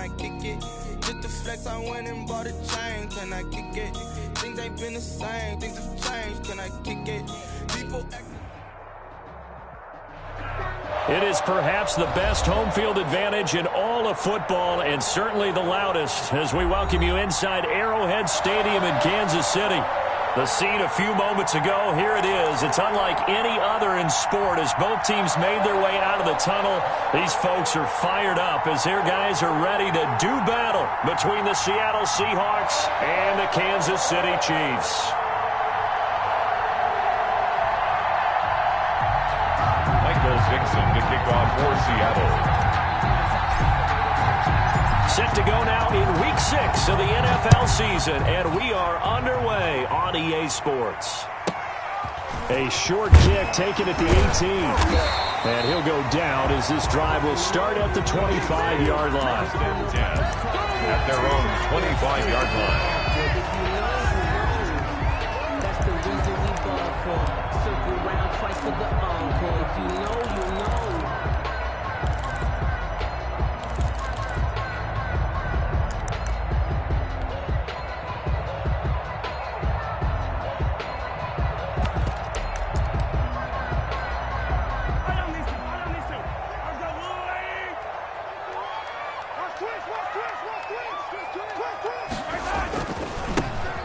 I kick it? Just to flex, I went and bought a chain. Can I kick it? Things ain't been the same. Things have changed. Can I kick it? People act. It is perhaps the best home field advantage in all of football, and certainly the loudest, as we welcome you inside Arrowhead Stadium in Kansas City. The scene a few moments ago, here it is. It's unlike any other in sport as both teams made their way out of the tunnel. These folks are fired up as their guys are ready to do battle between the Seattle Seahawks and the Kansas City Chiefs. Dixon to kick off for Seattle. Set to go now in Week 6 of the NFL season, and we are underway on EA Sports. A short kick taken at the 18. And he'll go down as this drive will start at the 25-yard line. At their own 25-yard line. That's the reason we ball for. Circle round twice for the encore. If you know, you know.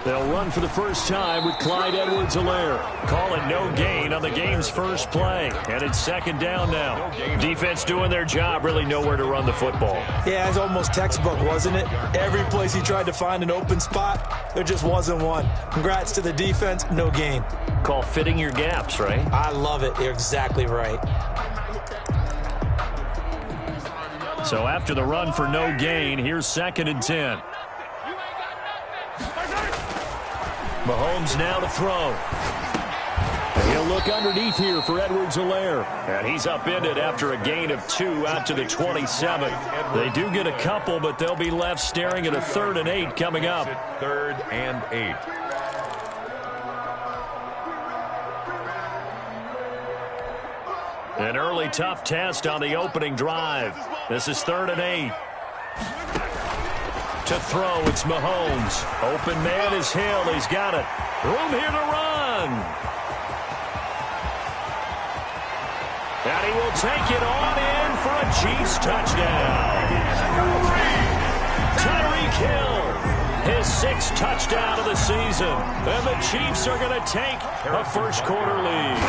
They'll run for the first time with Clyde Edwards-Helaire. Call it no gain on the game's first play. And it's second down now. Defense doing their job, really nowhere to run the football. Yeah, it's almost textbook, wasn't it? Every place he tried to find an open spot, there just wasn't one. Congrats to the defense, no gain. Call fitting your gaps, right? I love it. You're exactly right. So after the run for no gain, here's 2nd and 10. Mahomes now to throw. And he'll look underneath here for Edwards-Helaire. And he's upended after a gain of 2 out to the 27. They do get a couple, but they'll be left staring at a 3rd and 8 coming up. 3rd and 8. An early tough test on the opening drive. This is 3rd and 8. To throw, it's Mahomes. Open man is Hill. He's got it. Room here to run. And he will take it on in for a Chiefs touchdown. Tyreek Hill, his 6th touchdown of the season. And the Chiefs are going to take a first-quarter lead.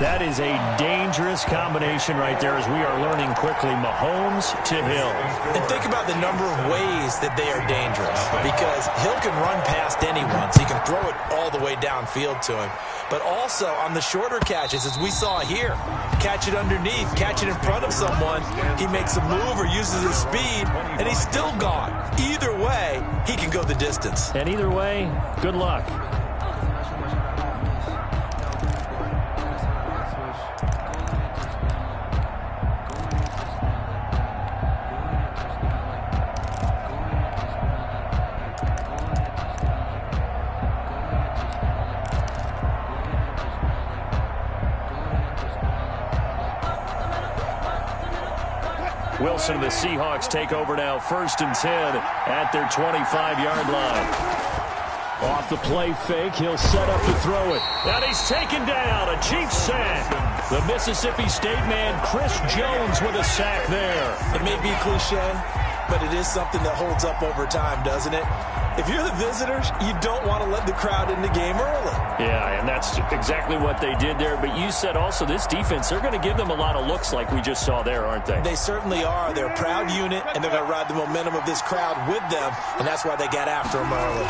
That is a dangerous combination right there as we are learning quickly. Mahomes to Hill. And think about the number of ways that they are dangerous, because Hill can run past anyone, so he can throw it all the way downfield to him. But also on the shorter catches, as we saw here, catch it underneath, catch it in front of someone, he makes a move or uses his speed, and he's still gone. Either way, he can go the distance. And either way, good luck. Wilson and the Seahawks take over now, 1st and 10 at their 25-yard line. Off the play fake, he'll set up to throw it. And he's taken down, a Chiefs sack. The Mississippi State man, Chris Jones, with a sack there. It may be cliche, but it is something that holds up over time, doesn't it? If you're the visitors, you don't want to let the crowd in the game early. Yeah, and that's exactly what they did there. But you said also this defense, they're going to give them a lot of looks like we just saw there, aren't they? They certainly are. They're a proud unit, and they're going to ride the momentum of this crowd with them, and that's why they got after them early.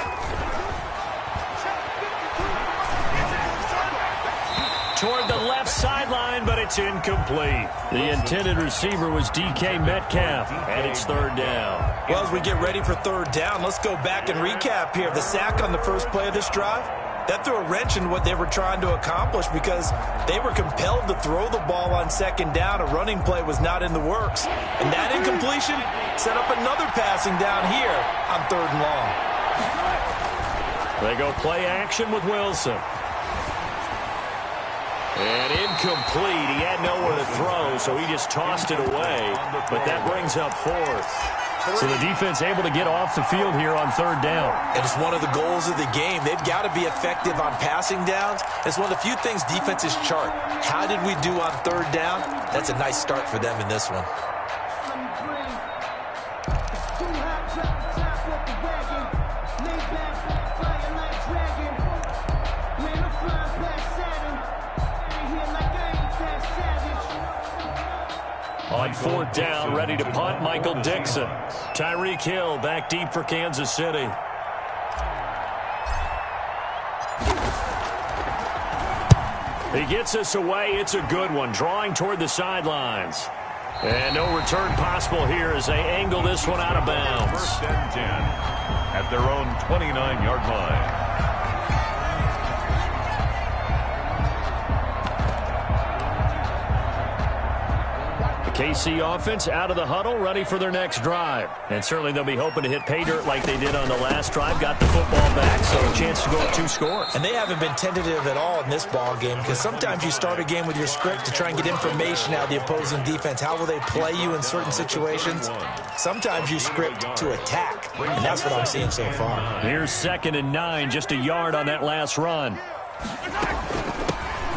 Toward the left sideline, but it's incomplete. The intended receiver was DK Metcalf, and it's 3rd down. Well, as we get ready for 3rd down, let's go back and recap here. The sack on the first play of this drive, that threw a wrench in what they were trying to accomplish because they were compelled to throw the ball on 2nd down. A running play was not in the works. And that incompletion set up another passing down here on 3rd and long. They go play action with Wilson. And incomplete. He had nowhere to throw, throw, so he just tossed it away. But that brings up fourth. So the defense able to get off the field here on third down. And it's one of the goals of the game. They've got to be effective on passing downs. It's one of the few things defenses chart. How did we do on third down? That's a nice start for them in this one. On fourth down, ready to punt, Michael Dixon. Tyreek Hill back deep for Kansas City. He gets us away. It's a good one, drawing toward the sidelines. And no return possible here as they angle this one out of bounds. First and 10 at their own 29-yard line. KC offense out of the huddle, ready for their next drive. And certainly they'll be hoping to hit pay dirt like they did on the last drive. Got the football back, so a chance to go up 2 scores. And they haven't been tentative at all in this ball game, because sometimes you start a game with your script to try and get information out of the opposing defense. How will they play you in certain situations? Sometimes you script to attack, and that's what I'm seeing so far. Here's 2nd and 9, just a yard on that last run.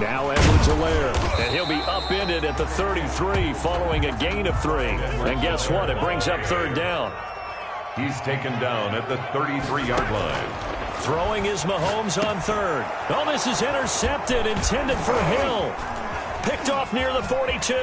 Now Edwards-Helaire, and he'll be upended at the 33 following a gain of 3. And guess what? It brings up third down. He's taken down at the 33-yard line. Throwing is Mahomes on third. Oh, this is intercepted, intended for Hill. Picked off near the 42.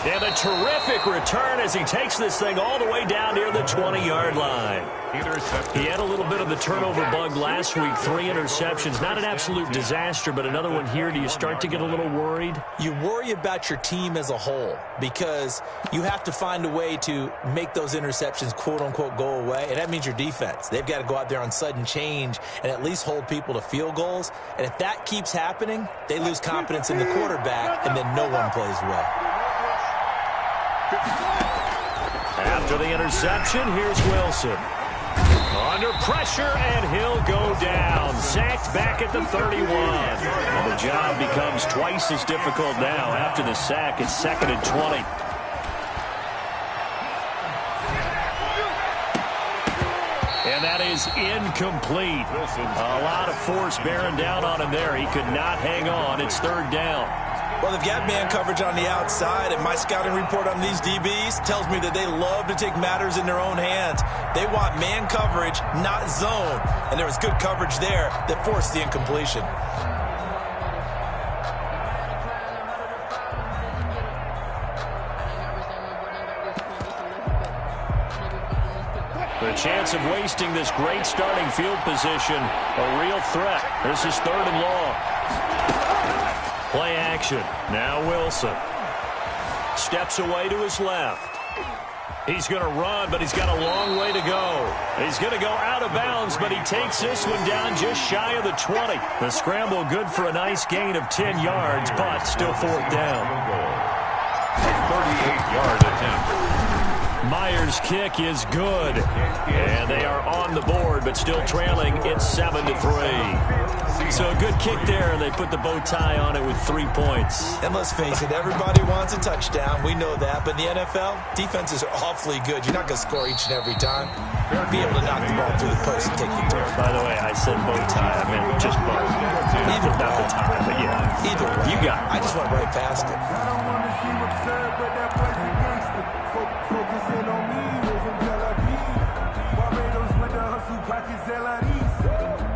And a terrific return as he takes this thing all the way down near the 20-yard line. He had a little bit of the turnover bug last week, 3 interceptions. Not an absolute disaster, but another one here. Do you start to get a little worried? You worry about your team as a whole because you have to find a way to make those interceptions, quote-unquote, go away, and that means your defense. They've got to go out there on sudden change and at least hold people to field goals. And if that keeps happening, they lose confidence in the quarterback, and then no one plays well. After the interception, here's Wilson. Under pressure, and he'll go down. Sacked back at the 31. And the job becomes twice as difficult now. After the sack, it's 2nd and 20. And that is incomplete. A lot of force bearing down on him there. He could not hang on. It's 3rd down. Well, they've got man coverage on the outside, and my scouting report on these DBs tells me that they love to take matters in their own hands. They want man coverage, not zone, and there was good coverage there that forced the incompletion. The chance of wasting this great starting field position, a real threat. This is 3rd and long. Play action. Now Wilson. Steps away to his left. He's going to run, but he's got a long way to go. He's going to go out of bounds, but he takes this one down just shy of the 20. The scramble good for a nice gain of 10 yards, but still 4th down. 38-yard attempt. Myers' kick is good. And they are on the board, but still trailing. It's 7-3. So a good kick there, and they put the bow tie on it with 3 points. And let's face it, everybody wants a touchdown. We know that. But in the NFL, defenses are awfully good. You're not going to score each and every time. Be able to knock the ball through the post and take the turn. By the way, I said bow tie. I meant just bow. Either not the tie, but yeah. Either way. You got it. I just went right past it. I don't want to see what's said, but that place is gangster. Focusing on me, was in Tel Aviv. Barbados with the hustle, pockets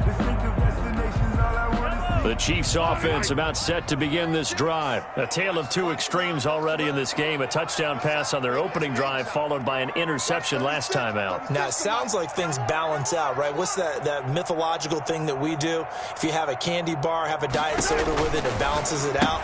distinctive destinations, all I want to see. The Chiefs offense about set to begin this drive. A tale of 2 extremes already in this game. A touchdown pass on their opening drive followed by an interception last time out. Now, it sounds like things balance out, right? What's that mythological thing that we do? If you have a candy bar, have a diet soda with it, it balances it out.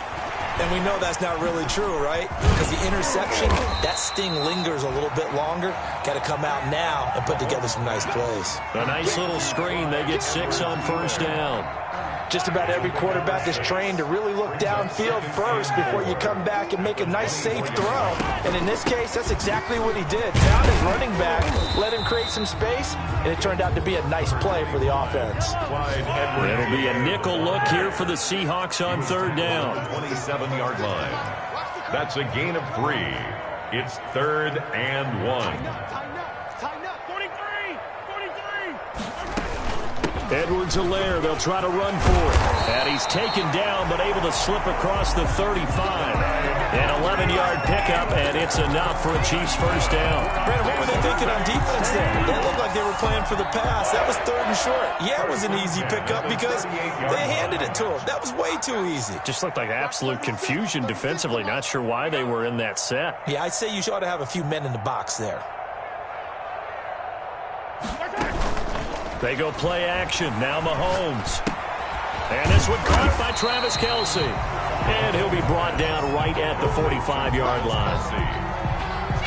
And we know that's not really true, right? Because the interception, that sting lingers a little bit longer. Got to come out now and put together some nice plays. A nice little screen. They get 6 on first down. Just about every quarterback is trained to really look downfield first before you come back and make a nice, safe throw. And in this case, that's exactly what he did. Found his running back, let him create some space, and it turned out to be a nice play for the offense. It'll be a nickel look here for the Seahawks on third down. 27-yard line. That's a gain of 3. It's 3rd and 1. Edwards-Helaire, they'll try to run for it. And he's taken down, but able to slip across the 35. An 11-yard pickup, and it's enough for a Chiefs first down. Brandon, what were they thinking on defense there? They looked like they were playing for the pass. That was 3rd and short. Yeah, it was an easy pickup because they handed it to him. That was way too easy. Just looked like absolute confusion defensively. Not sure why they were in that set. Yeah, I'd say you ought to have a few men in the box there. They go play action. Now Mahomes. And this one caught by Travis Kelce. And he'll be brought down right at the 45-yard line.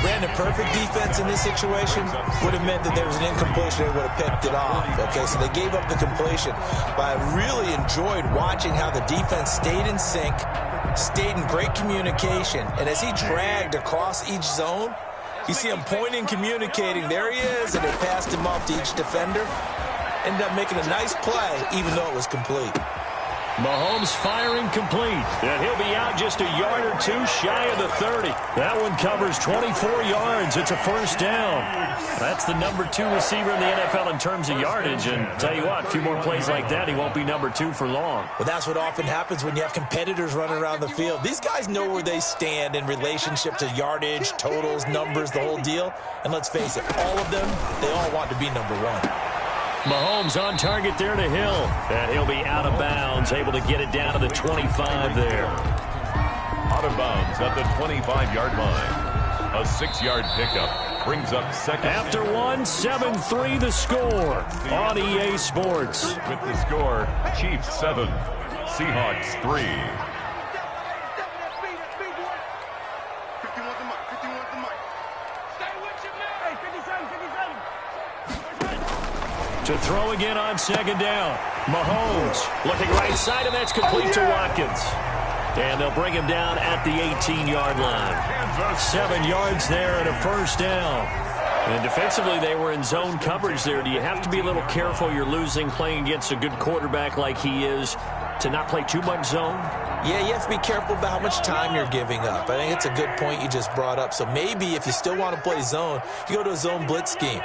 Brandon, perfect defense in this situation would have meant that there was an incompletion. They would have picked it off. Okay, so they gave up the completion. But I really enjoyed watching how the defense stayed in sync, stayed in great communication. And as he dragged across each zone, you see him pointing, communicating. There he is, and they passed him off to each defender. Ended up making a nice play, even though it was complete. Mahomes firing complete. And he'll be out just a yard or two shy of the 30. That one covers 24 yards. It's a first down. That's the number 2 receiver in the NFL in terms of yardage. And tell you what, a few more plays like that, he won't be number 2 for long. Well, that's what often happens when you have competitors running around the field. These guys know where they stand in relationship to yardage, totals, numbers, the whole deal. And let's face it, all of them, they all want to be number 1. Mahomes on target there to Hill. And he'll be out of bounds, able to get it down to the 25 there. Out of bounds at the 25-yard line. A 6-yard pickup brings up second. After one, 7-3 the score on EA Sports. With the score, Chiefs 7, Seahawks 3. To throw again on second down. Mahomes looking right side, and that's complete to Watkins. And they'll bring him down at the 18-yard line. 7 yards there and a first down. And defensively, they were in zone coverage there. Do you have to be a little careful? You're losing playing against a good quarterback like he is to not play too much zone? Yeah, you have to be careful about how much time you're giving up. I think it's a good point you just brought up. So maybe if you still want to play zone, you go to a zone blitz scheme.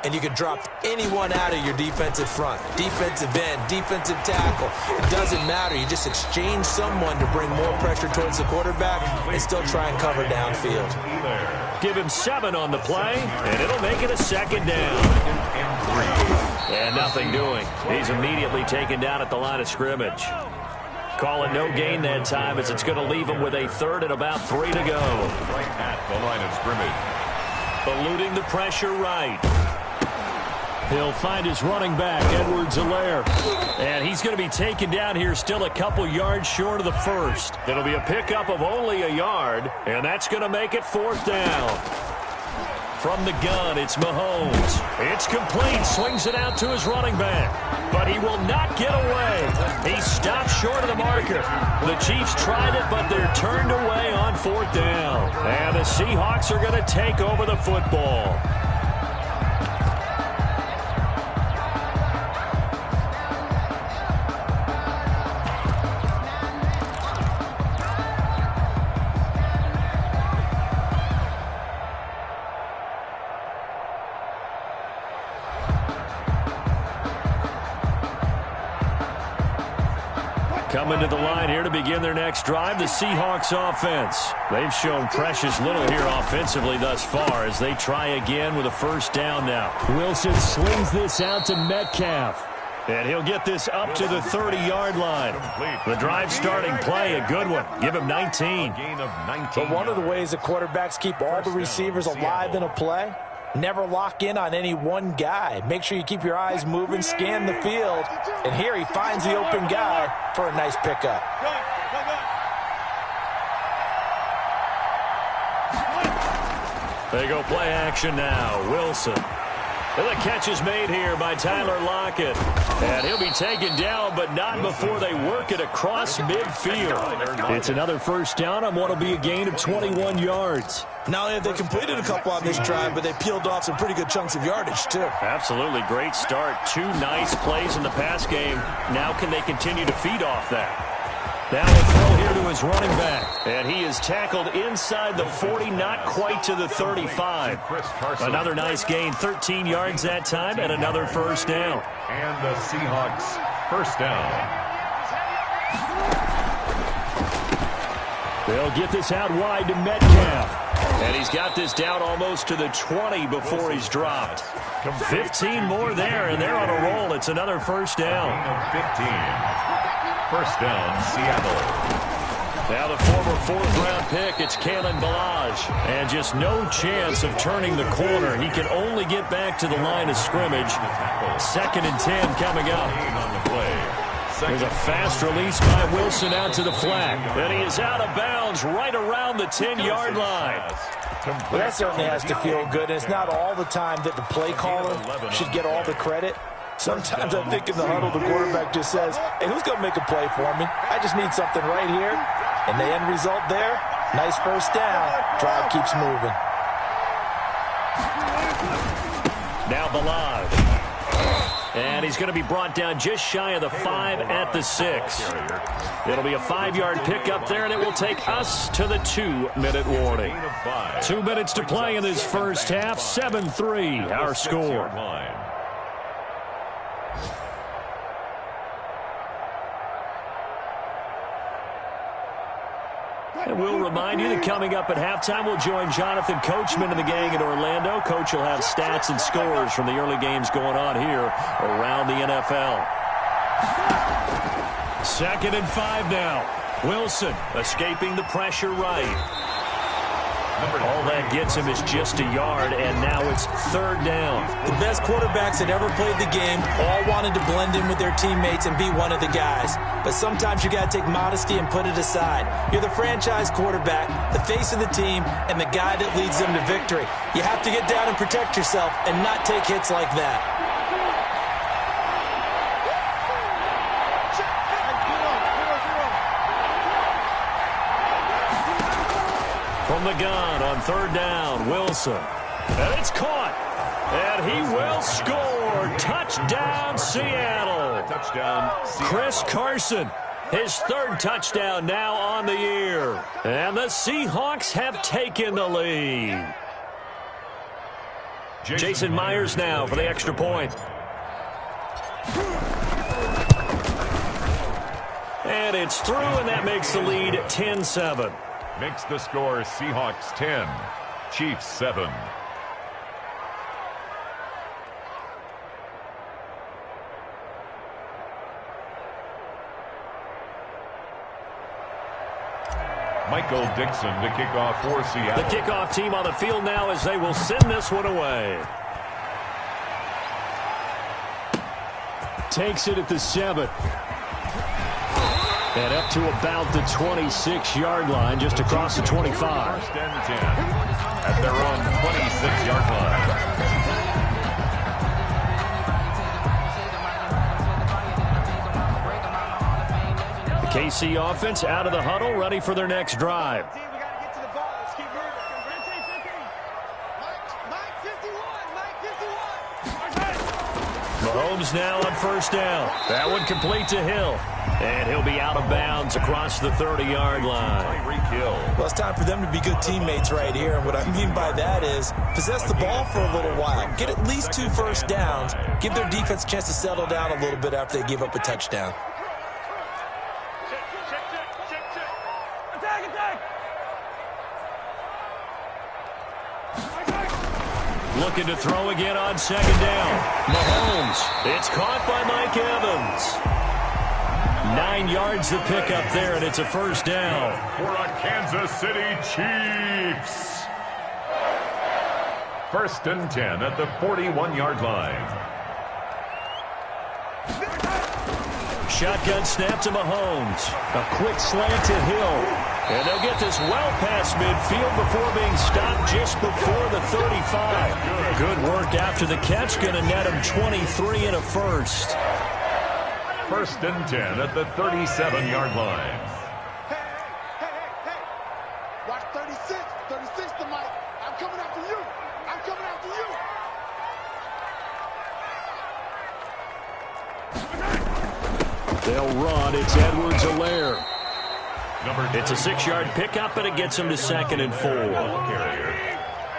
And you can drop anyone out of your defensive front, defensive end, defensive tackle. It doesn't matter. You just exchange someone to bring more pressure towards the quarterback and still try and cover downfield. Give him 7 on the play, and it'll make it a second down. And nothing doing. He's immediately taken down at the line of scrimmage. Call it no gain that time as it's going to leave him with a 3rd and about 3 to go. Right at the line of scrimmage. Eluding the pressure right. He'll find his running back, Edwards-Helaire. And he's going to be taken down here still a couple yards short of the first. It'll be a pickup of only a yard, and that's going to make it 4th down. From the gun, it's Mahomes. It's complete. Swings it out to his running back. But he will not get away. He stopped short of the marker. The Chiefs tried it, but they're turned away on 4th down. And the Seahawks are going to take over the football. Coming to the line here to begin their next drive, the Seahawks offense. They've shown precious little here offensively thus far as they try again with a first down now. Wilson slings this out to Metcalf. And he'll get this up to the 30-yard line. The drive starting play, a good one. Give him 19. But one of the ways the quarterbacks keep all the receivers alive in a play, never lock in on any one guy. Make sure you keep your eyes moving, scan the field. And here he finds the open guy for a nice pickup. They go play action now. Wilson. And the catch is made here by Tyler Lockett. And he'll be taken down, but not before they work it across midfield. It's another first down on what will be a gain of 21 yards. Not only have they completed a couple on this drive, but they peeled off some pretty good chunks of yardage, too. Absolutely great start. 2 nice plays in the pass game. Now can they continue to feed off that? Now a throw here to his running back. And he is tackled inside the 40, not quite to the 35. Another nice gain, 13 yards that time, and another first down. And the Seahawks first down. They'll get this out wide to Metcalf. And he's got this down almost to the 20 before he's dropped. 15 more there, and they're on a roll. It's another first down. 15. First down, Seattle. Now the former 4th-round pick, it's Kalen Ballage. And just no chance of turning the corner. He can only get back to the line of scrimmage. 2nd and 10 coming up. There's a fast release by Wilson out to the flat. And he is out of bounds right around the 10-yard line. Well, that certainly has to feel good. And it's not all the time that the play caller should get all the credit. Sometimes I think in the huddle, the quarterback just says, hey, who's going to make a play for me? I just need something right here. And the end result there, nice first down. Drive keeps moving. Now Ballage. And he's going to be brought down just shy of the 5 at the 6. It'll be a 5-yard pickup there, and it will take us to the 2-minute warning. 2 minutes to play in this first half. 7-3 our score. And we'll remind you that coming up at halftime, we'll join Jonathan Coachman and the gang in Orlando. Coach will have stats and scores from the early games going on here around the NFL. 2nd and 5 now. Wilson escaping the pressure right. All that gets him is just a yard, and now it's 3rd down. The best quarterbacks that ever played the game all wanted to blend in with their teammates and be one of the guys. But sometimes you got to take modesty and put it aside. You're the franchise quarterback, the face of the team, and the guy that leads them to victory. You have to get down and protect yourself and not take hits like that. From the gun on 3rd down, Wilson. And it's caught. And he will score. Touchdown, Seattle. Touchdown, Seattle. Chris Carson, his 3rd touchdown now on the year. And the Seahawks have taken the lead. Jason Myers now for the extra point. And it's through, and that makes the lead 10-7. Makes the score Seahawks 10, Chiefs 7. Michael Dixon to kick off for Seattle. The kickoff team on the field now as they will send this one away. Takes it at the 7. And up to about the 26-yard line, just across the 25. 1st and 10 at their own 26-yard line. The KC offense out of the huddle, ready for their next drive. Mahomes now on 1st down. That one complete to Hill. And he'll be out of bounds across the 30-yard line. Well, it's time for them to be good teammates right here. And what I mean by that is possess the ball for a little while. Get at least 2 first downs. Give their defense a chance to settle down a little bit after they give up a touchdown. Looking to throw again on 2nd down. Mahomes. It's caught by Mike Evans. 9 yards to pick up there, and it's a first down. For a Kansas City Chiefs. 1st and 10 at the 41-yard line. Shotgun snap to Mahomes. A quick slant to Hill. And they'll get this well past midfield before being stopped just before the 35. Good work after the catch. Going to net him 23 and a first. First and 10 at the 37-yard line. Hey. Watch 36. 36 to Mike. I'm coming after you. I'm coming after you. They'll run. It's Edwards-Helaire. It's a 6-yard pickup, and it gets him to 2nd and 4.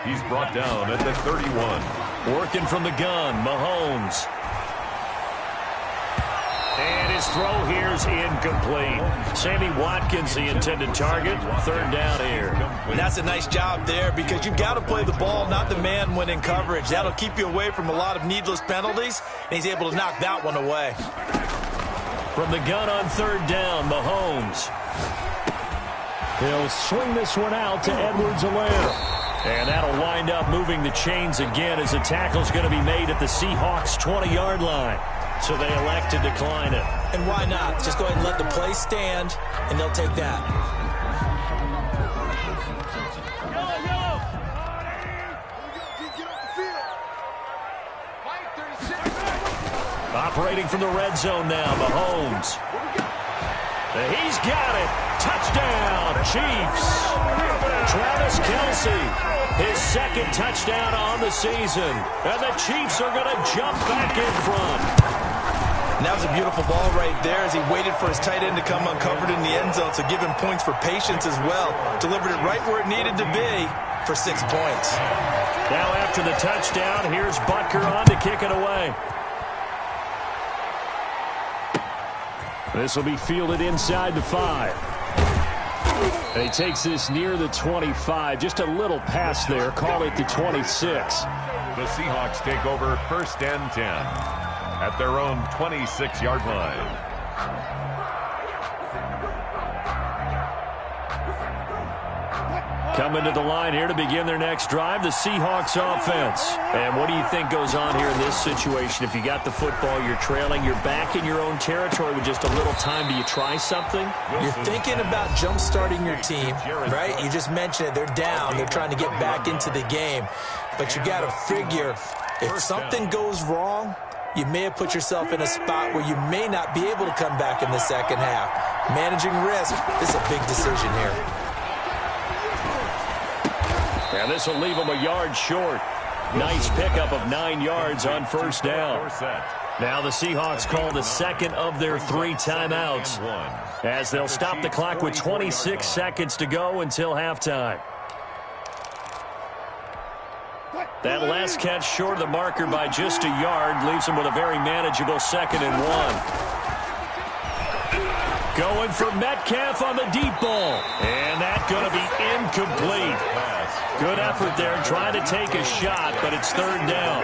He's brought down at the 31. Working from the gun, Mahomes. And his throw here's incomplete. Sammy Watkins, the intended target. 3rd down here. And that's a nice job there because you've got to play the ball, not the man when in coverage. That'll keep you away from a lot of needless penalties, and he's able to knock that one away. From the gun on 3rd down, Mahomes. He'll swing this one out to Edwards-Helaire. And that'll wind up moving the chains again as the tackle's going to be made at the Seahawks' 20-yard line. So they elect to decline it. And why not? Just go ahead and let the play stand, and they'll take that. Operating from the red zone now, Mahomes. He's got it. Touchdown, Chiefs. Travis Kelce, his 2nd touchdown on the season. And the Chiefs are going to jump back in front. And that was a beautiful ball right there as he waited for his tight end to come uncovered in the end zone, so give him points for patience as well. Delivered it right where it needed to be for 6 points. Now after the touchdown, here's Butker on to kick it away. This will be fielded inside the 5. And he takes this near the 25. Just a little pass there. Call it the 26. The Seahawks take over 1st and 10 at their own 26-yard line. Coming to the line here to begin their next drive, the Seahawks offense. And what do you think goes on here in this situation? If you got the football, you're trailing, you're back in your own territory with just a little time. Do you try something? You're thinking about jump-starting your team, right? You just mentioned it. They're down. They're trying to get back into the game. But you got to figure, if something goes wrong, you may have put yourself in a spot where you may not be able to come back in the second half. Managing risk, this is a big decision here. And this will leave them a yard short. Nice pickup of 9 yards on 1st down. Now the Seahawks call the 2nd of their 3 timeouts as they'll stop the clock with 26 seconds to go until halftime. That last catch short of the marker by just a yard leaves them with a very manageable 2nd and 1. Going for Metcalf on the deep ball. And that's going to be incomplete. Good effort there trying to take a shot, but it's 3rd down.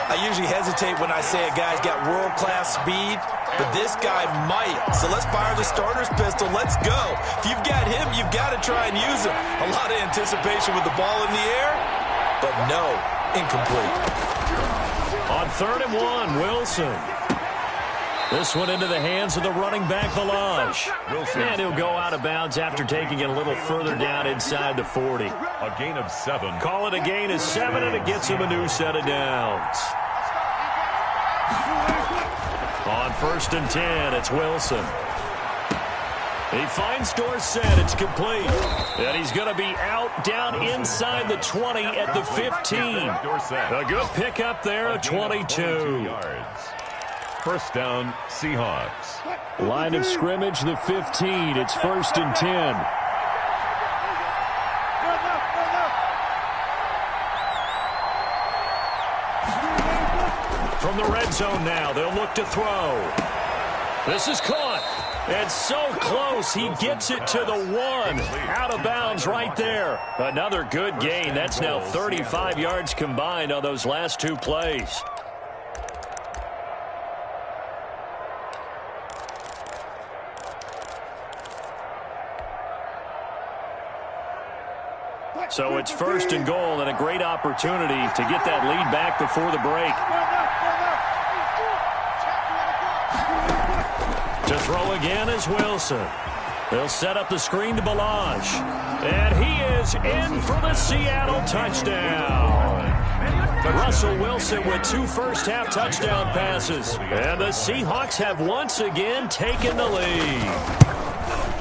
I usually hesitate when I say a guy's got world-class speed, but this guy might. So let's fire the starter's pistol. Let's go. If you've got him, you've got to try and use him. A lot of anticipation with the ball in the air, but no, incomplete. On 3rd and 1, Wilson. This one into the hands of the running back, Balaj. And he'll go out of bounds after taking it a little further down inside the 40. A gain of 7. Call it a gain of 7, and it gets him a new set of downs. On 1st and 10, it's Wilson. He finds Dorsett. It's complete. And he's going to be out down inside the 20 at the 15. A good pickup there of 22. 1st down, Seahawks. Line of scrimmage, the 15. It's 1st and 10. From the red zone now, they'll look to throw. This is caught. And so close, he gets it to the 1. Out of bounds right there. Another good gain. That's now 35 yards combined on those last 2 plays. So it's 1st and goal and a great opportunity to get that lead back before the break. To throw again is Wilson. They'll set up the screen to Balaj. And he is in for the Seattle touchdown. Russell Wilson with 2 first-half touchdown passes. And the Seahawks have once again taken the lead.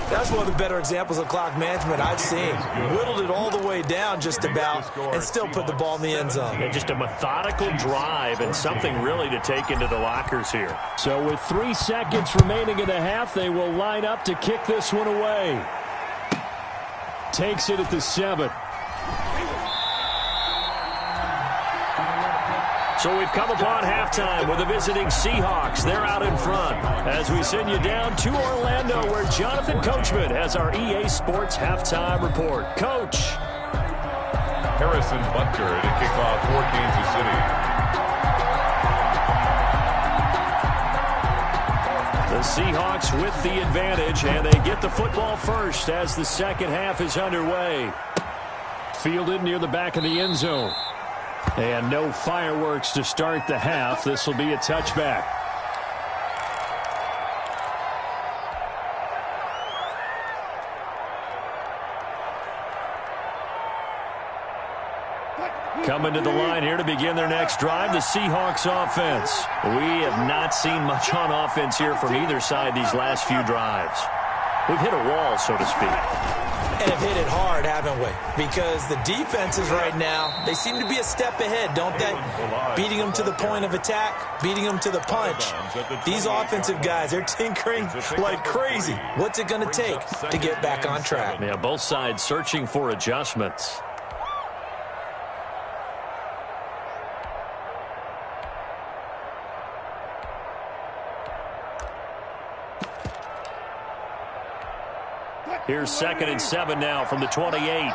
That's one of the better examples of clock management I've seen. Whittled it all the way down just about and still put the ball in the end zone. Yeah, just a methodical drive and something really to take into the lockers here. So with 3 seconds remaining in the half, they will line up to kick this one away. Takes it at the 7. So we've come upon halftime with the visiting Seahawks. They're out in front as we send you down to Orlando where Jonathan Coachman has our EA Sports halftime report. Coach. Harrison Butker to kick off for Kansas City. The Seahawks with the advantage, and they get the football first as the second half is underway. Fielded near the back of the end zone. And no fireworks to start the half. This will be a touchback. Coming to the line here to begin their next drive, the Seahawks offense. We have not seen much on offense here from either side these last few drives. We've hit a wall, so to speak. And have hit it hard, haven't we? Because the defenses right now, they seem to be a step ahead, don't they? Beating them to the point of attack, beating them to the punch. These offensive guys, they're tinkering like crazy. What's it going to take to get back on track? Yeah, both sides searching for adjustments. Here's 2nd and 7 now from the 28.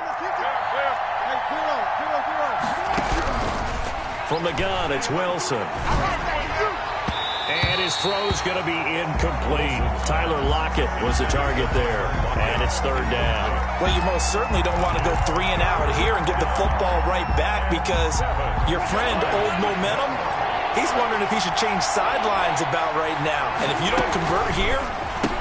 From the gun, it's Wilson. And his throw's going to be incomplete. Tyler Lockett was the target there. And it's 3rd down. Well, you most certainly don't want to go 3 and out here and get the football right back because your friend, Old Momentum, he's wondering if he should change sidelines about right now. And if you don't convert here,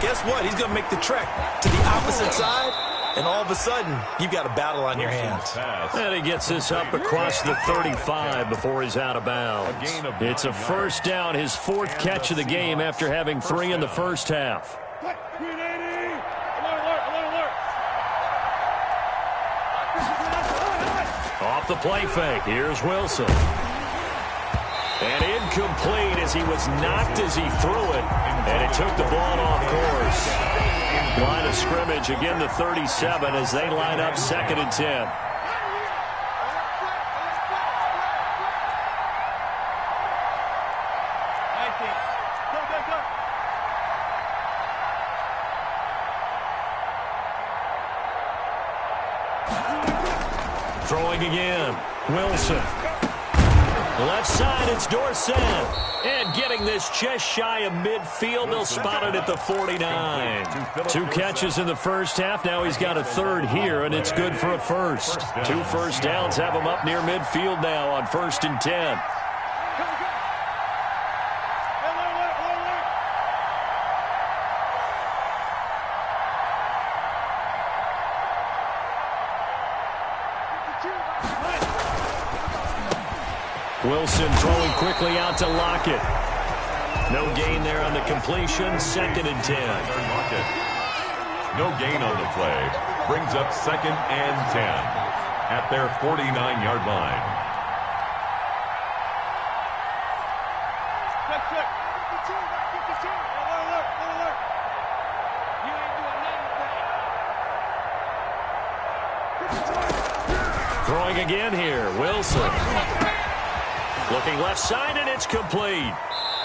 guess what? He's going to make the trek to the opposite side, and all of a sudden, you've got a battle on your hands. And he gets this up across the 35 before he's out of bounds. It's a 1st down, his 4th catch of the game after having 3 in the first half. Off the play fake, here's Wilson. And incomplete as he was knocked as he threw it. And it took the ball off course. Line of scrimmage, again the 37 as they line up 2nd and 10. Throwing again. Wilson. Left side, it's Dorsett. And getting this just shy of midfield. They'll spot it at the 49. 2 catches in the first half. Now he's got a 3rd here, and it's good for a 1st. 2 first downs have him up near midfield now on 1st and 10. Wilson throwing quickly out to Lockett. No gain there on the completion. 2nd and 10. No gain on the play. Brings up 2nd and 10 at their 49-yard line. Throwing again here. Wilson. Looking left side, and it's complete.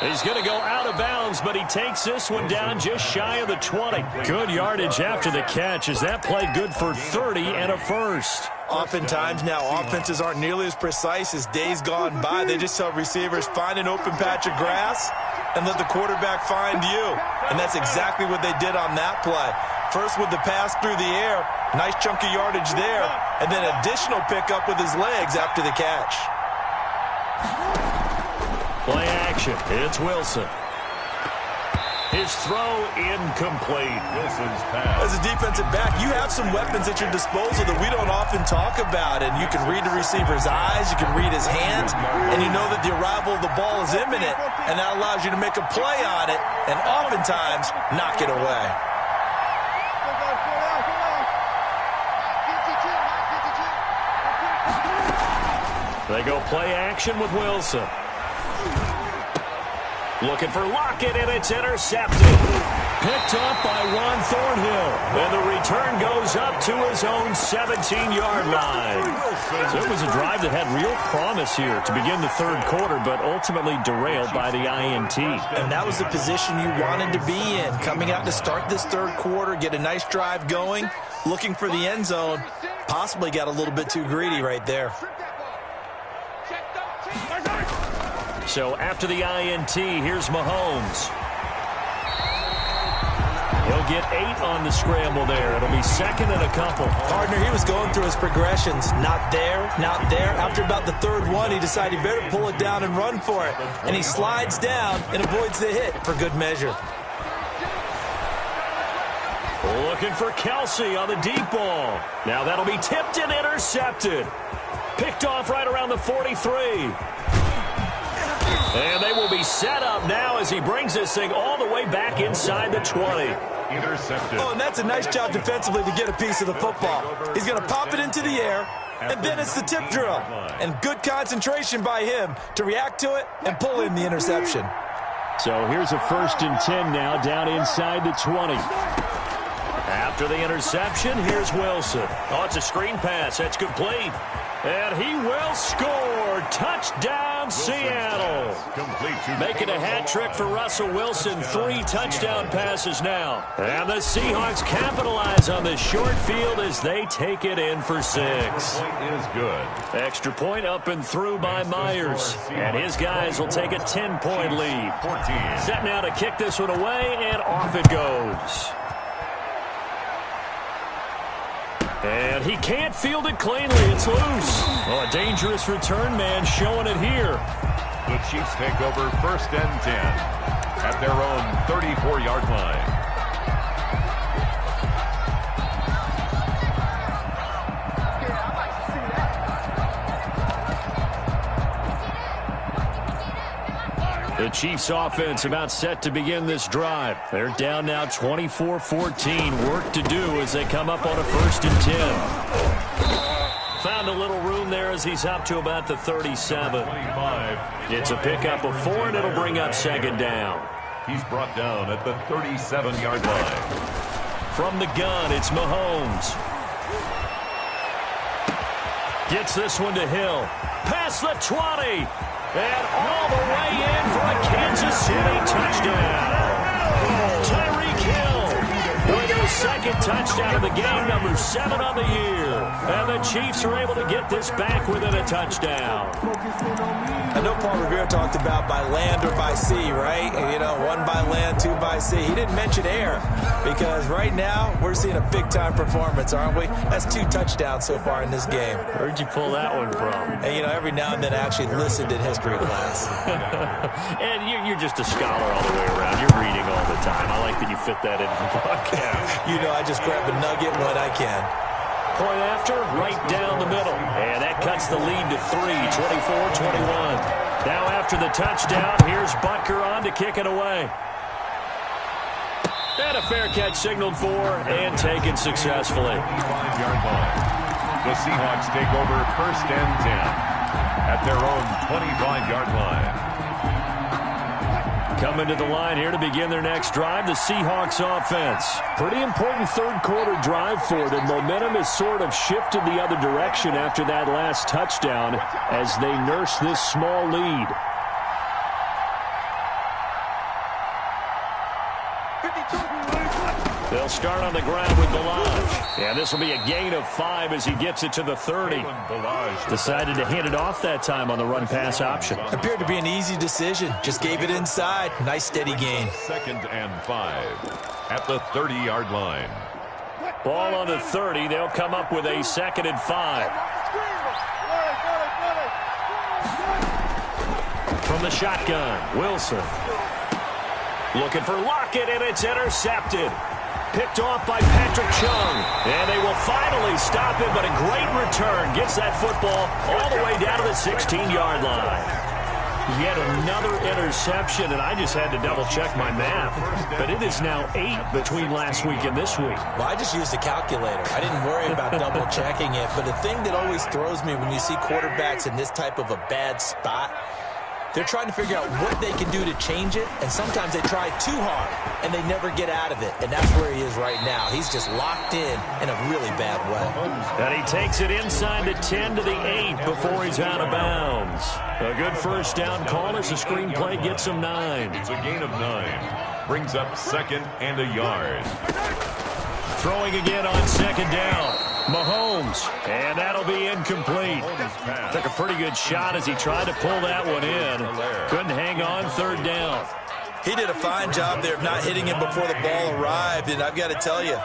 He's going to go out of bounds, but he takes this one down just shy of the 20. Good yardage after the catch. Is that play good for 30 and a 1st? Oftentimes now, offenses aren't nearly as precise as days gone by. They just tell receivers, find an open patch of grass and let the quarterback find you. And that's exactly what they did on that play. First with the pass through the air, nice chunk of yardage there, and then additional pickup with his legs after the catch. Play action. It's Wilson. His throw incomplete. Wilson's pass. As a defensive back, you have some weapons at your disposal that we don't often talk about. And you can read the receiver's eyes, you can read his hands, and you know that the arrival of the ball is imminent. And that allows you to make a play on it and oftentimes knock it away. They go play action with Wilson. Looking for Lockett, and it's intercepted. Picked up by Ron Thornhill. And the return goes up to his own 17-yard line. So it was a drive that had real promise here to begin the third quarter, but ultimately derailed by the INT. And that was the position you wanted to be in. Coming out to start this third quarter, get a nice drive going, looking for the end zone. Possibly got a little bit too greedy right there. So after the INT, here's Mahomes. He'll get 8 on the scramble there. It'll be second and a couple. Partner, he was going through his progressions. Not there, not there. After about the third one, he decided he better pull it down and run for it. And he slides down and avoids the hit for good measure. Looking for Kelsey on the deep ball. Now that'll be tipped and intercepted. Picked off right around the 43. And they will be set up now as he brings this thing all the way back inside the 20. Intercepted. Oh, and that's a nice job defensively to get a piece of the football. He's going to pop it into the air, and then it's the tip drill. And good concentration by him to react to it and pull in the interception. So here's a 1st and 10 now down inside the 20. After the interception, here's Wilson. Oh, it's a screen pass. That's complete. And he will score. Touchdown, Seattle. Making a hat trick for Russell Wilson. 3 touchdown passes now. And the Seahawks capitalize on the short field as they take it in for 6. Point is good. Extra point up and through by Myers. And his guys will take a 10-point lead. 14. Set now to kick this one away, and off it goes. And he can't field it cleanly. It's loose. Oh, a dangerous return man showing it here. The Chiefs take over 1st and 10 at their own 34-yard line. The Chiefs offense about set to begin this drive. They're down now 24-14. Work to do as they come up on a 1st and 10. Found a little room there as he's up to about the 37. It's a pickup of 4, and it'll bring up 2nd down. He's brought down at the 37-yard line. From the gun, it's Mahomes. Gets this one to Hill. Past the 20. And all the way in for a Kansas City touchdown. Tyreek Hill with his 2nd touchdown of the game, number 7 on the year. And the Chiefs are able to get this back within a touchdown. I know Paul Revere talked about by land or by sea, right? You know, 1 by land, 2 by sea. He didn't mention air because right now we're seeing a big-time performance, aren't we? That's 2 touchdowns so far in this game. Where'd you pull that one from? And, you know, every now and then I actually listened in history class. And you're just a scholar all the way around. You're reading all the time. I like that you fit that into the podcast. You know, I just grab a nugget when I can. Point after, right down the middle. And that cuts the lead to 3, 24-21. Now after the touchdown, here's Butker on to kick it away. And a fair catch signaled for and taken successfully. 5-yard line. The Seahawks take over 1st and 10 at their own 25-yard line. Coming to the line here to begin their next drive, the Seahawks offense. Pretty important third quarter drive for them. Momentum has sort of shifted the other direction after that last touchdown as they nurse this small lead. They'll start on the ground with Balaj. Yeah, this will be a gain of 5 as he gets it to the 30. Decided to hand it off that time on the run-pass option. Appeared to be an easy decision. Just gave it inside. Nice steady gain. 2nd and 5 at the 30-yard line. Ball on the 30. They'll come up with a 2nd and 5. From the shotgun, Wilson. Looking for Lockett, and it's intercepted. Picked off by Patrick Chung. And they will finally stop him, but a great return. Gets that football all the way down to the 16-yard line. Yet another interception, and I just had to double-check my math. But it is now 8 between last week and this week. Well, I just used a calculator. I didn't worry about double-checking it. But the thing that always throws me when you see quarterbacks in this type of a bad spot, they're trying to figure out what they can do to change it, and sometimes they try too hard, and they never get out of it. And that's where he is right now. He's just locked in a really bad way. And he takes it inside the 10 to the 8 before he's out of bounds. A good first down call as the screenplay gets him 9. It's a gain of 9. Brings up 2nd and a yard. Throwing again on 2nd down. Mahomes, and that'll be incomplete. Took a pretty good shot as he tried to pull that one in. Couldn't hang on 3rd down. He did a fine job there of not hitting him before the ball arrived, and I've got to tell you,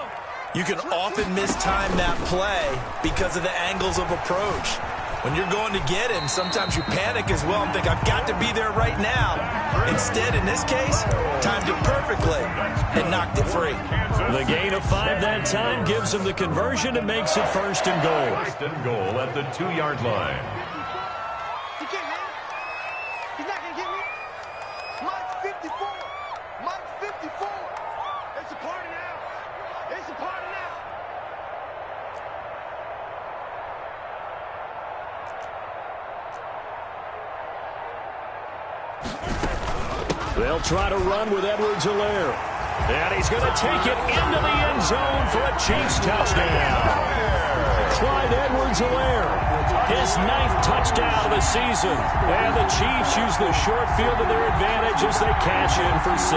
you can often mistime that play because of the angles of approach. When you're going to get him, sometimes you panic as well and think, I've got to be there right now. Instead, in this case, timed it perfectly and knocked it free. The gain of 5 that time gives him the conversion and makes it 1st and goal. 1st and goal at the 2-yard line. He can't hit. He's not going to get me. Mike's 54. Mike's 54. It's a party now. It's a party now. They'll try to run with Edwards-Helaire. And he's going to take it into the end zone for a Chiefs touchdown. Clyde Edwards-Helaire, his 9th touchdown of the season. And the Chiefs use the short field to their advantage as they cash in for 6.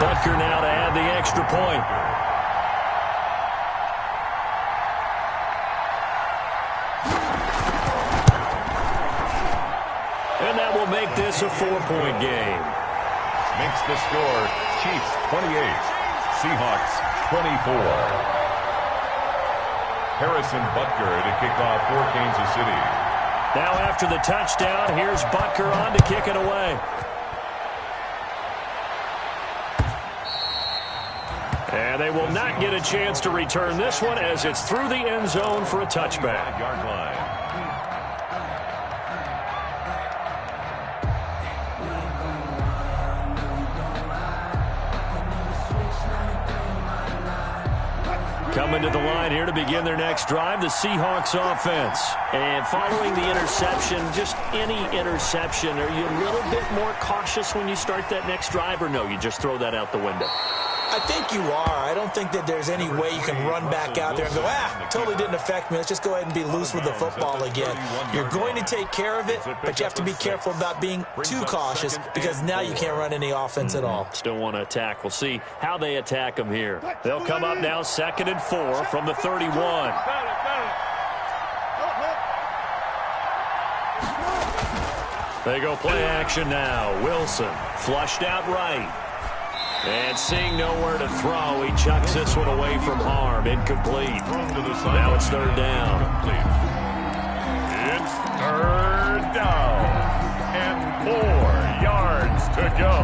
Butker now to add the extra point. And that will make this a 4-point game. Makes the score Chiefs 28, Seahawks 24. Harrison Butker to kick off for Kansas City. Now after the touchdown, here's Butker on to kick it away. And they will not get a chance to return this one as it's through the end zone for a touchback. Yard line. Coming to the line here to begin their next drive, the Seahawks offense. And following the interception, just any interception, are you a little bit more cautious when you start that next drive, or no, you just throw that out the window? I think you are. I don't think that there's any way you can run back out there and go, totally didn't affect me. Let's just go ahead and be loose with the football again. You're going to take care of it, but you have to be careful about being too cautious because now you can't run any offense at all. Still want to attack. We'll see how they attack them here. They'll come up now 2nd and 4 from the 31. They go play action now. Wilson flushed out right. And seeing nowhere to throw, he chucks this one away from harm. Incomplete. Now it's 3rd down. It's 3rd down. And 4 yards to go.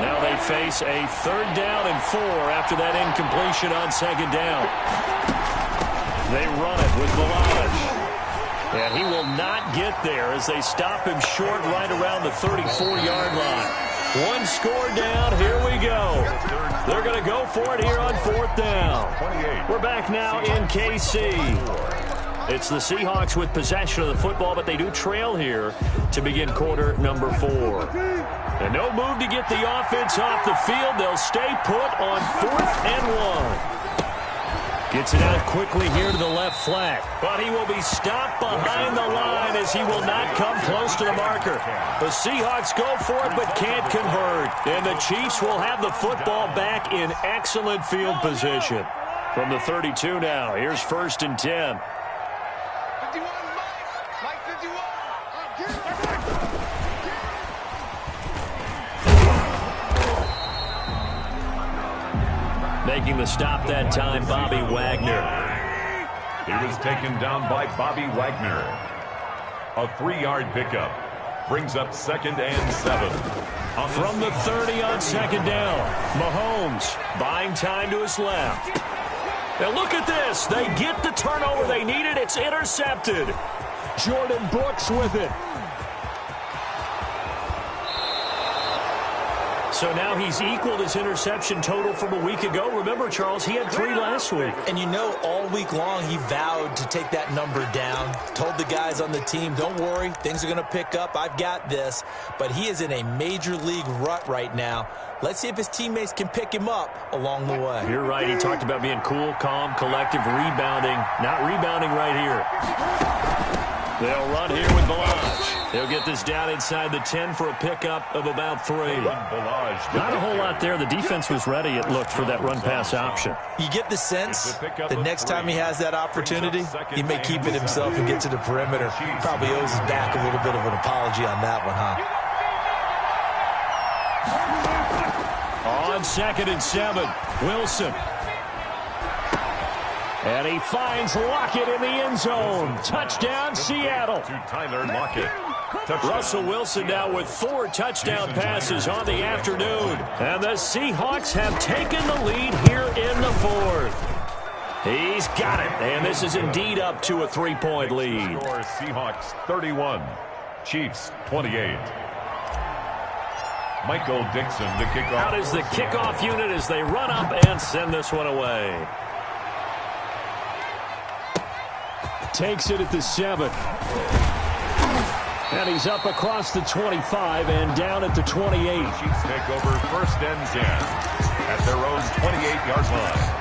Now they face a 3rd down and 4 after that incompletion on 2nd down. They run it with Balash. And he will not get there as they stop him short right around the 34-yard line. 1 score down, here we go. They're going to go for it here on 4th down. We're back now in KC. It's the Seahawks with possession of the football, but they do trail here to begin quarter number 4. And no move to get the offense off the field. They'll stay put on 4th and 1. Gets it out quickly here to the left flat. But he will be stopped behind the line as he will not come close to the marker. The Seahawks go for it but can't convert. And the Chiefs will have the football back in excellent field position. From the 32 now, here's 1st and 10. 51, Mike 51. Making the stop that time, Bobby Wagner. He was taken down by Bobby Wagner. A 3-yard pickup brings up 2nd and 7. From the 30 on 2nd down, Mahomes buying time to his left. Now look at this. They get the turnover they needed. It's intercepted. Jordan Brooks with it. So now he's equaled his interception total from a week ago. Remember, Charles, he had 3 last week. And you know, all week long he vowed to take that number down. Told the guys on the team, don't worry, things are going to pick up. I've got this. But he is in a major league rut right now. Let's see if his teammates can pick him up along the way. You're right. He talked about being cool, calm, collective, rebounding. Not rebounding right here. They'll run here with Balaj. They'll get this down inside the 10 for a pickup of about 3. Not a whole lot there. The defense was ready, it looked, for that run-pass option. You get the sense the next time he has that opportunity, he may keep it himself and get to the perimeter. Probably owes his back a little bit of an apology on that one, huh? On 2nd and 7, Wilson. And he finds Lockett in the end zone. Touchdown, Seattle. To Tyler Lockett. Russell Wilson now with 4 touchdown passes on the afternoon. And the Seahawks have taken the lead here in the 4th. He's got it. And this is indeed up to a 3-point lead. Score Seahawks 31, Chiefs 28. Michael Dixon, the kickoff. Out is the kickoff unit as they run up and send this one away. Takes it at the 7. And he's up across the 25 and down at the 28. Chiefs take over 1st and 10 at their own 28-yard line.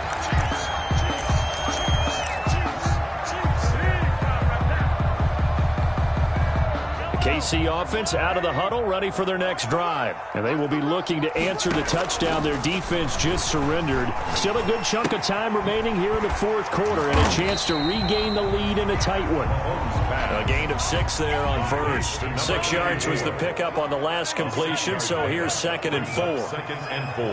KC offense out of the huddle, ready for their next drive. And they will be looking to answer the touchdown their defense just surrendered. Still a good chunk of time remaining here in the 4th quarter and a chance to regain the lead in a tight one. A gain of 6 there on 1st. 6 yards was the pickup on the last completion, so here's 2nd and 4. 2nd and 4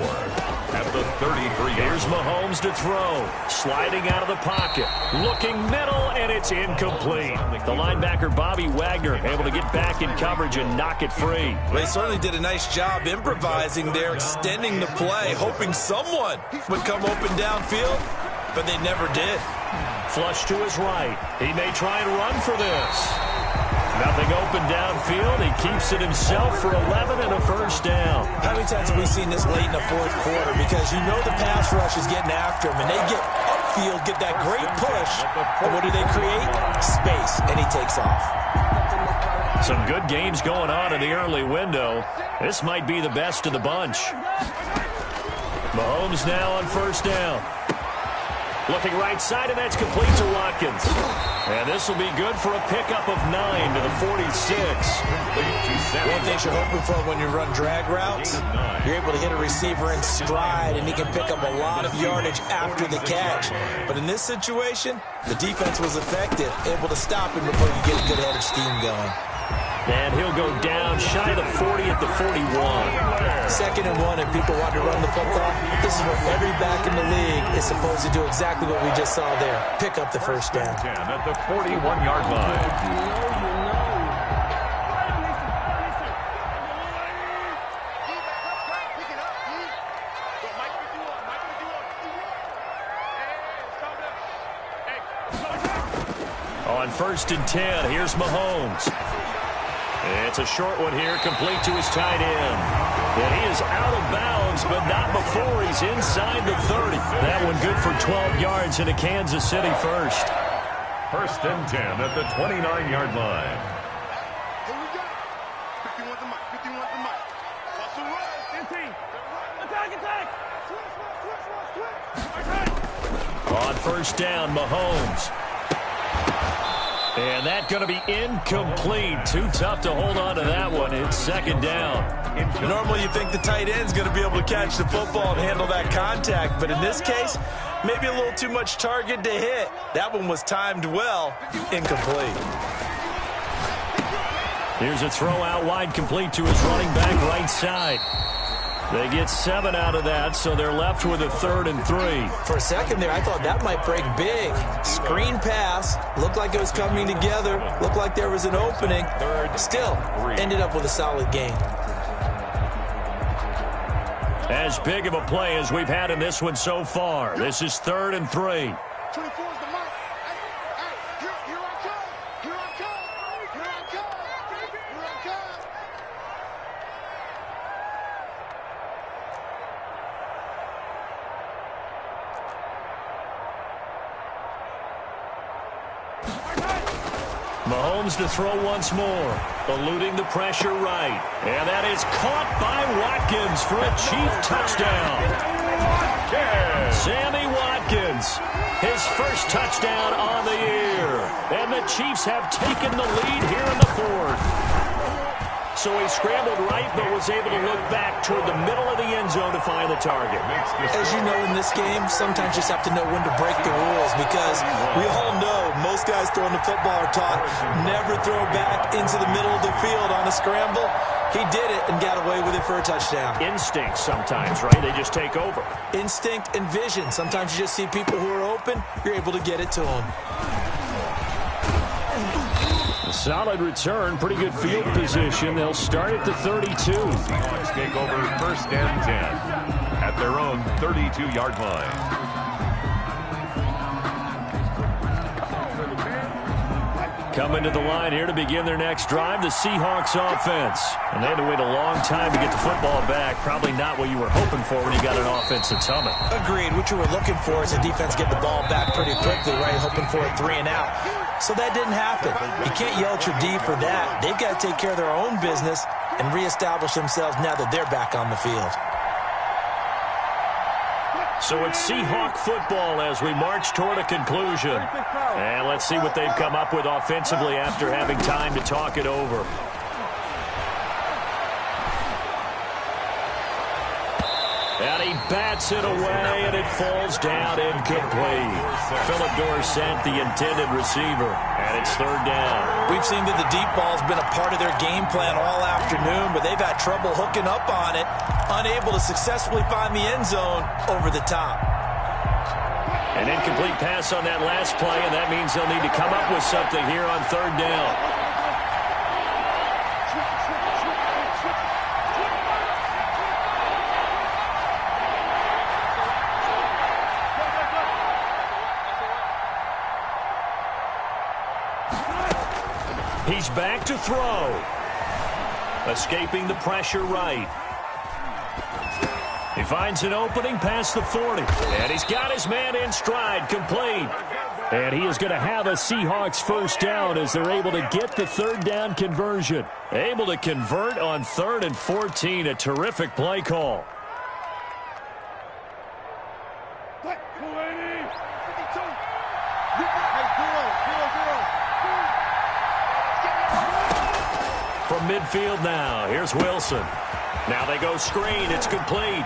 at the 33. Here's Mahomes to throw. Sliding out of the pocket. Looking middle, and it's incomplete. The linebacker, Bobby Wagner, able to get back in coverage and knock it free. They certainly did a nice job improvising there, extending the play, hoping someone would come open downfield, but they never did. Flush to his right. He may try and run for this. Nothing open downfield. He keeps it himself for 11 and a 1st down. How many times have we seen this late in the 4th quarter? Because you know the pass rush is getting after him, and they get upfield, get that great push, and what do they create? Space, and he takes off. Some good games going on in the early window. This might be the best of the bunch. Mahomes now on 1st down. Looking right side, and that's complete to Watkins. And this will be good for a pickup of 9 to the 46. One thing you're hoping for when you run drag routes, you're able to hit a receiver in stride, and he can pick up a lot of yardage after the catch. But in this situation, the defense was effective, able to stop him before you get a good head of steam going. And he'll go down shy of the 40 at the 41. 2nd and 1, and people want to run the football. This is where every back in the league is supposed to do exactly what we just saw there. Pick up the 1st down. At the 41-yard line. On 1st and 10, here's Mahomes. It's a short one here, complete to his tight end. And he is out of bounds, but not before he's inside the 30. That one good for 12 yards into Kansas City 1st. 1st and 10 at the 29-yard line. Here we go. 51 the mic. 51 the mic. Watch the run. 15. Attack, attack. Switch. On 1st down, Mahomes. And that's going to be incomplete. Too tough to hold on to that one. It's 2nd down. Normally you think the tight end's going to be able to catch the football and handle that contact, but in this case, maybe a little too much target to hit. That one was timed well. Incomplete. Here's a throw out wide, complete to his running back right side. They get 7 out of that, so they're left with a 3rd and 3. For a second there, I thought that might break big. Screen pass. Looked like it was coming together. Looked like there was an opening. Still, ended up with a solid gain. As big of a play as we've had in this one so far. This is 3rd and 3. 24 is the mark. Hey, here I come. Here I come. Here I come. Here I come. Mahomes to throw once more, eluding the pressure right. And that is caught by Watkins for a Chief touchdown. Sammy Watkins, his first touchdown on the year. And the Chiefs have taken the lead here in the 4th. So he scrambled right, but was able to look back toward the middle of the end zone to find the target. As you know, in this game, sometimes you just have to know when to break the rules, because we all know most guys throwing the football are taught never throw back into the middle of the field on a scramble. He did it and got away with it for a touchdown. Instinct sometimes, right? They just take over. Instinct and vision. Sometimes you just see people who are open, you're able to get it to them. Solid return, pretty good field position. They'll start at the 32. Seahawks take over 1st and 10 at their own 32-yard line. Coming to the line here to begin their next drive, the Seahawks offense. And they had to wait a long time to get the football back. Probably not what you were hoping for when you got an offense that's humming. Agreed. What you were looking for is a defense get the ball back pretty quickly, right? Hoping for a 3 and out. So that didn't happen. You can't yell at your D for that. They've got to take care of their own business and reestablish themselves now that they're back on the field. So it's Seahawk football as we march toward a conclusion. And let's see what they've come up with offensively after having time to talk it over. And he bats it away, and it falls down incomplete. Philip Dorsett, the intended receiver, and it's 3rd down. We've seen that the deep ball's been a part of their game plan all afternoon, but they've had trouble hooking up on it, unable to successfully find the end zone over the top. An incomplete pass on that last play, and that means they'll need to come up with something here on 3rd down. He's back to throw. Escaping the pressure right. He finds an opening past the 40. And he's got his man in stride, complete. And he is going to have a Seahawks 1st down as they're able to get the 3rd down conversion. Able to convert on 3rd and 14. A terrific play call. From midfield now, here's Wilson. Now they go screen, it's complete.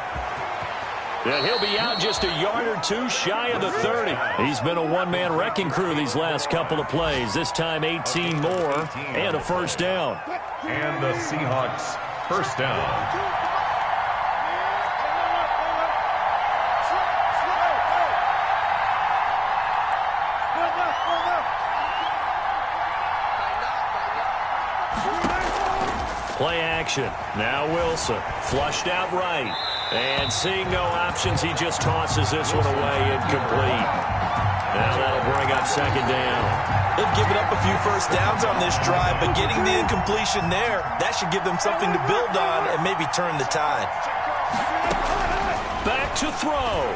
And he'll be out just a yard or two shy of the 30. He's been a one-man wrecking crew these last couple of plays. This time 18 more and a 1st down. And the Seahawks 1st down. Play action. Now Wilson. Flushed out right. And seeing no options, he just tosses this one away, incomplete. Now that'll bring up 2nd down. They've given up a few 1st downs on this drive, but getting the incompletion there, that should give them something to build on and maybe turn the tide. Back to throw.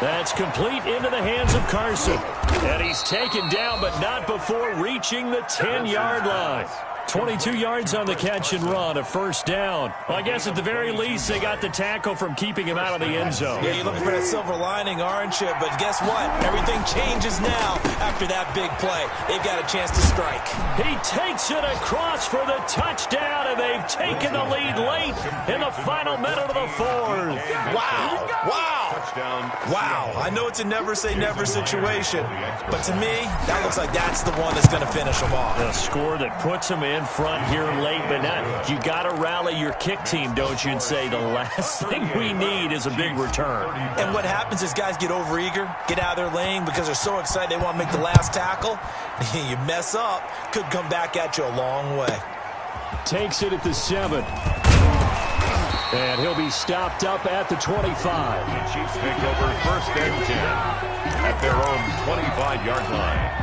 That's complete into the hands of Carson. And he's taken down, but not before reaching the 10-yard line. 22 yards on the catch and run, a 1st down. Well, I guess at the very least, they got the tackle from keeping him out of the end zone. Yeah, you're looking for that silver lining, aren't you? But guess what? Everything changes now after that big play. They've got a chance to strike. He takes it across for the touchdown, and they've taken the lead late in the final minute of the 4th. Wow. Wow. Wow. I know it's a never-say-never situation, but to me, that looks like that's the one that's going to finish them off. A score that puts them in front here late, but now you got to rally your kick team, don't you, and say the last thing we need is a big return. And what happens is guys get overeager, get out of their lane because they're so excited they want to make the last tackle. You mess up, could come back at you a long way. Takes it at the 7. And he'll be stopped up at the 25. The Chiefs take over 1st and 10 at their own 25-yard line.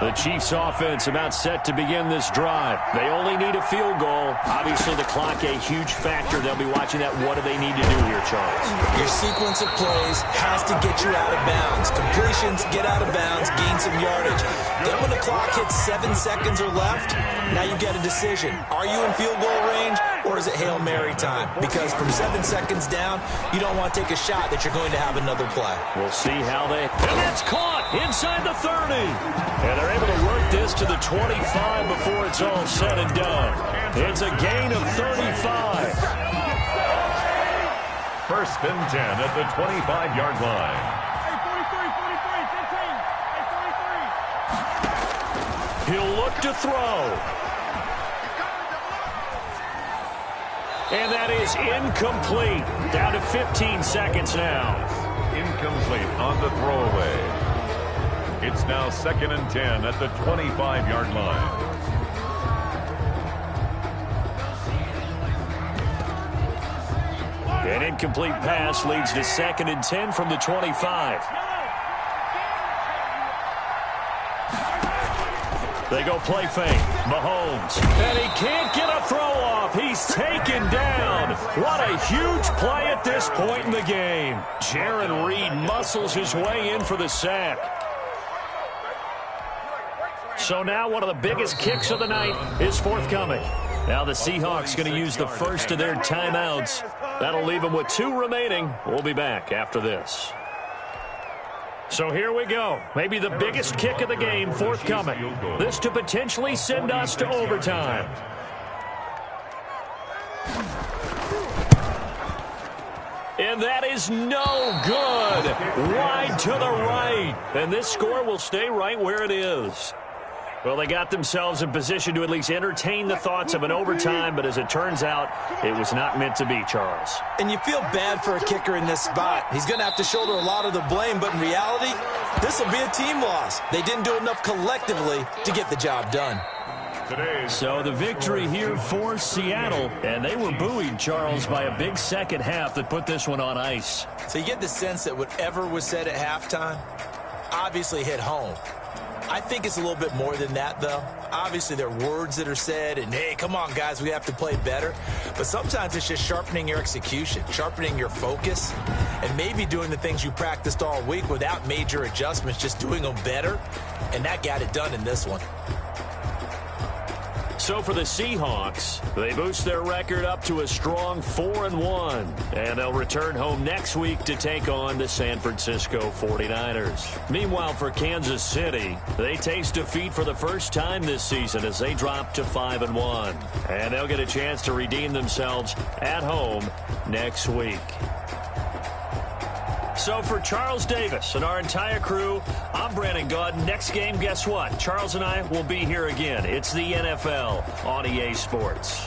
The Chiefs offense about set to begin this drive. They only need a field goal. Obviously, the clock a huge factor. They'll be watching that. What do they need to do here, Charles? Your sequence of plays has to get you out of bounds. Completions, get out of bounds, gain some yardage. Then when the clock hits 7 seconds or left, now you get a decision. Are you in field goal range or is it Hail Mary time? Because from 7 seconds down, you don't want to take a shot that you're going to have another play. We'll see how they... And that's caught inside the 30. And they're able to work this to the 25 before it's all said and done. It's a gain of 35. 1st and 10 at the 25-yard line. He'll look to throw. And that is incomplete. Down to 15 seconds now. Incomplete on the throwaway. It's now 2nd and 10 at the 25-yard line. An incomplete pass leads to 2nd and 10 from the 25. They go play fake. Mahomes. And he can't get a throw off. He's taken down. What a huge play at this point in the game. Jaron Reed muscles his way in for the sack. So now one of the biggest kicks of the night is forthcoming. Now the Seahawks going to use the first of their timeouts. That'll leave them with 2 remaining. We'll be back after this. So here we go. Maybe the biggest kick of the game forthcoming. This to potentially send us to overtime. And that is no good. Wide to the right. And this score will stay right where it is. Well, they got themselves in position to at least entertain the thoughts of an overtime, but as it turns out, it was not meant to be, Charles. And you feel bad for a kicker in this spot. He's going to have to shoulder a lot of the blame, but in reality, this will be a team loss. They didn't do enough collectively to get the job done. So the victory here for Seattle, and they were buoyed, Charles, by a big second half that put this one on ice. So you get the sense that whatever was said at halftime obviously hit home. I think it's a little bit more than that, though. Obviously, there are words that are said, and, hey, come on, guys, we have to play better. But sometimes it's just sharpening your execution, sharpening your focus, and maybe doing the things you practiced all week without major adjustments, just doing them better, and that got it done in this one. So for the Seahawks, they boost their record up to a strong 4-1. And they'll return home next week to take on the San Francisco 49ers. Meanwhile, for Kansas City, they taste defeat for the first time this season as they drop to 5-1. And they'll get a chance to redeem themselves at home next week. So for Charles Davis and our entire crew, I'm Brandon Gaudin. Next game, guess what? Charles and I will be here again. It's the NFL on EA Sports.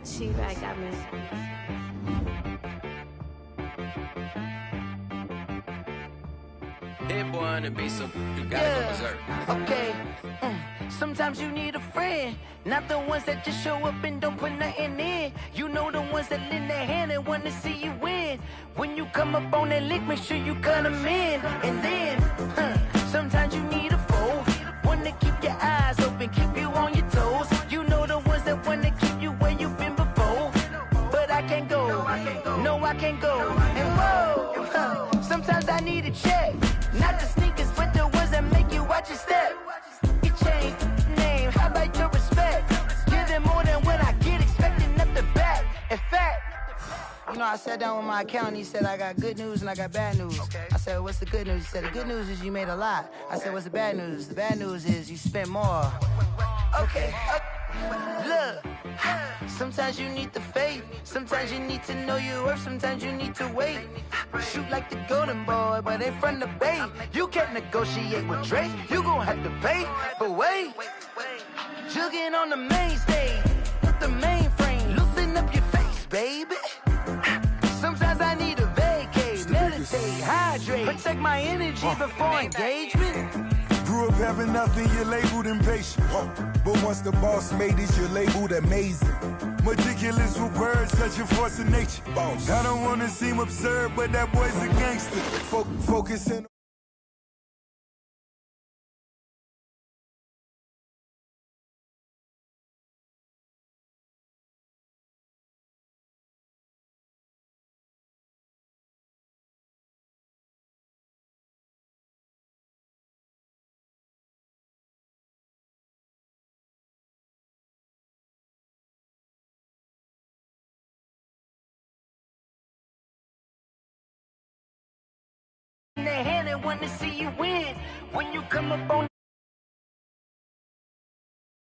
She-Bag got me. Hit boy on the beat, so you gotta go berserk. Okay. Sometimes you need a friend, not the ones that just show up and don't put nothing in. You know the ones that lend their hand and want to see you win. When you come up on that lick, make sure you cut them in. And then, sometimes you need a foe, one to keep your eyes open, keep you on your toes. You know the ones that want to keep you where you've been before. But I can't go, no I can't go. And whoa, sometimes I need a check, not the sneakers, but the ones that make you watch your step. Change name, how about your respect? Give them more than what I get, expecting nothing back. In fact, you know, I sat down with my accountant, he said, I got good news and I got bad news. Okay. I said, what's the good news? He said, the good news is you made a lot. I said, what's the bad news? The bad news is you spent more. Okay. Look, sometimes you need the faith, sometimes you need to know your worth, sometimes you need to wait. Shoot like the golden boy, but ain't from the bay. You can't negotiate with Drake, you gon' have to pay. But wait, jugging on the main stage with the mainframe, loosen up your face, baby. Sometimes I need a vacate, meditate, hydrate, protect my energy before engagement. Grew up having nothing, you're labeled impatient. But once the boss made it, you're labeled amazing. Meticulous with words, such a force of nature. Boss. I don't wanna seem absurd, but that boy's a gangster. Focusing. Their hand and want to see you win. When you come up on